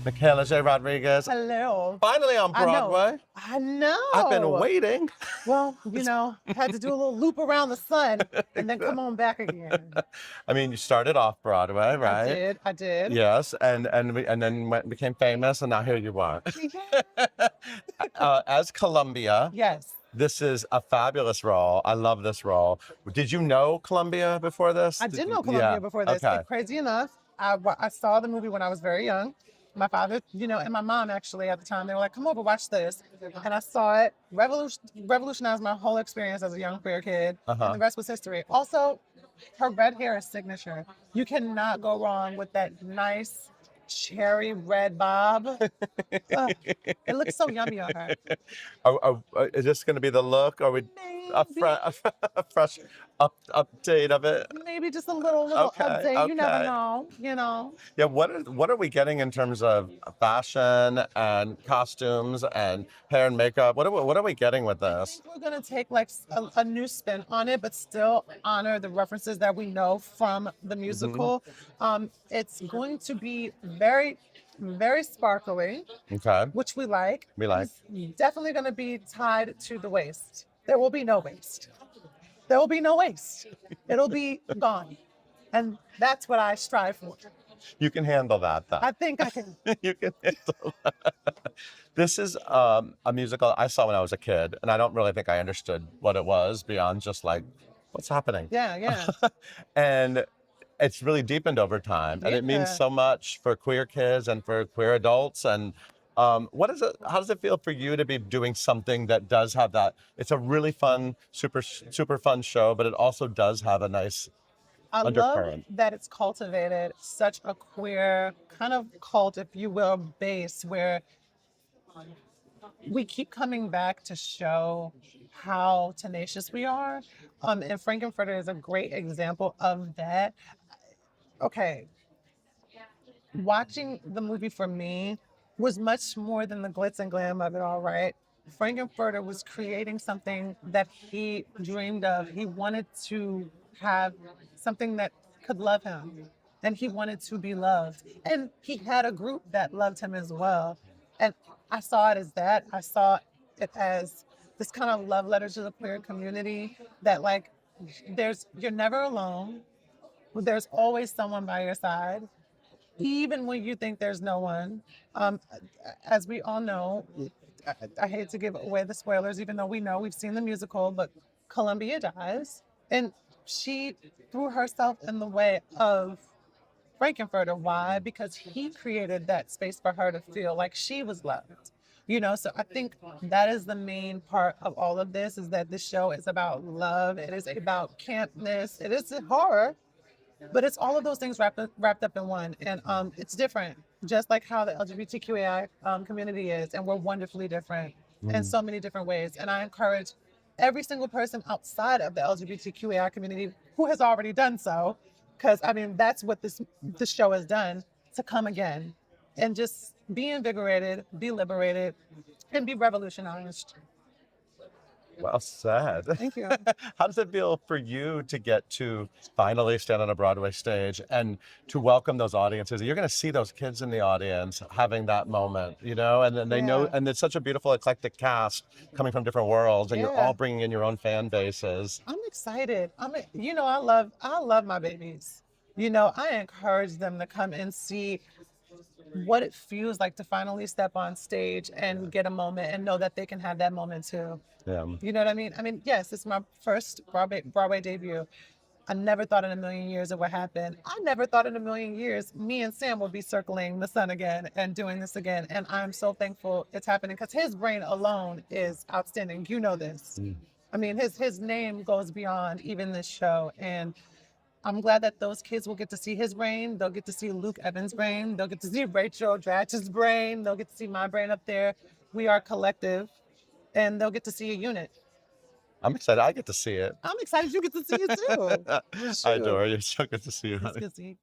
Michaela Jae Rodriguez. Hello. Finally on I know. Broadway. I know. I've been waiting. Well, had to do a little loop around the sun and then come on back again. I mean, you started off Broadway, right? I did. Yes, and then became famous, and now here you are. Yeah. As Columbia, Yes. this is a fabulous role. I love this role. Did you know Columbia before this? I did know Yeah. Columbia before this. Okay. And crazy enough, I saw the movie when I was very young. My father, and my mom actually at the time, they were like, come over, watch this. And I saw it, revolutionized my whole experience as a young queer kid. Uh-huh. And the rest was history. Also, her red hair is signature. You cannot go wrong with that nice cherry red bob. Ugh, it looks so yummy on her. Is this going to be the look? Or we a, Maybe. a fresh update of it? Maybe just a little Okay, update. You never okay. know. Yeah, what are we getting in terms of fashion and costumes and hair and makeup? What are we getting with I this? think we're gonna take like a new spin on it, but still honor the references that we know from the musical. It's going to be very, very sparkly, Okay, which we like. we like. It's definitely gonna be tied to the waist. There will be no waist. There will be no waist. It'll be gone. And that's what I strive for. You can handle that, though. I think I can. You can handle that. This is a musical I saw when I was a kid, and I don't really think I understood what it was beyond just like, what's happening? Yeah. And it's really deepened over time, and it means Yeah. so much for queer kids and for queer adults. And what is it? How does it feel for you to be doing something that does have that? It's a really fun, super fun show, but it also does have a nice I love undercurrent. that it's cultivated such a queer kind of cult, if you will, base where we keep coming back to show how tenacious we are. And Frankenfurter is a great example of that. Okay, watching the movie for me was much more than the glitz and glam of it all, right? Frankenfurter was creating something that he dreamed of. He wanted to have something that could love him, and he wanted to be loved. And he had a group that loved him as well. And I saw it as that. I saw it as this kind of love letter to the queer community that, like, you're never alone. There's always someone by your side even when you think there's no one. Um, as we all know, I hate to give away the spoilers, even though we know we've seen the musical, but Columbia dies. And she threw herself in the way of Frankenfurter. Why? Because he created that space for her to feel like she was loved. So I think that is the main part of all of this is that this show is about love. It is about campness. It is horror, but it's all of those things wrapped up in one. And it's different, just like how the LGBTQAI community is. And we're wonderfully different in so many different ways. And I encourage every single person outside of the LGBTQAI community who has already done so, because I mean, that's what this show has done, to come again and just be invigorated, be liberated, and be revolutionized. Well said. Thank you. How does it feel for you to get to finally stand on a Broadway stage and to welcome those audiences? You're going to see those kids in the audience having that moment, and then they know, Yeah. and it's such a beautiful, eclectic cast coming from different worlds, and you're Yeah. all bringing in your own fan bases. I'm excited. I love my babies. I encourage them to come and see what it feels like to finally step on stage and get a moment and know that they can have that moment too. Yeah. You know what I mean? I mean, yes, it's my first Broadway debut. I never thought in a million years it would happen. I never thought in a million years me and Sam would be circling the sun again and doing this again. And I'm so thankful it's happening because his brain alone is outstanding. You know this. I mean, his name goes beyond even this show. And I'm glad that those kids will get to see his brain. They'll get to see Luke Evans' brain. They'll get to see Rachel Dratch's brain. They'll get to see my brain up there. We are collective, and they'll get to see a unit. I'm excited. I get to see it. I'm excited you get to see it too. I adore you. It's so good to see you, It's honey. good to see you.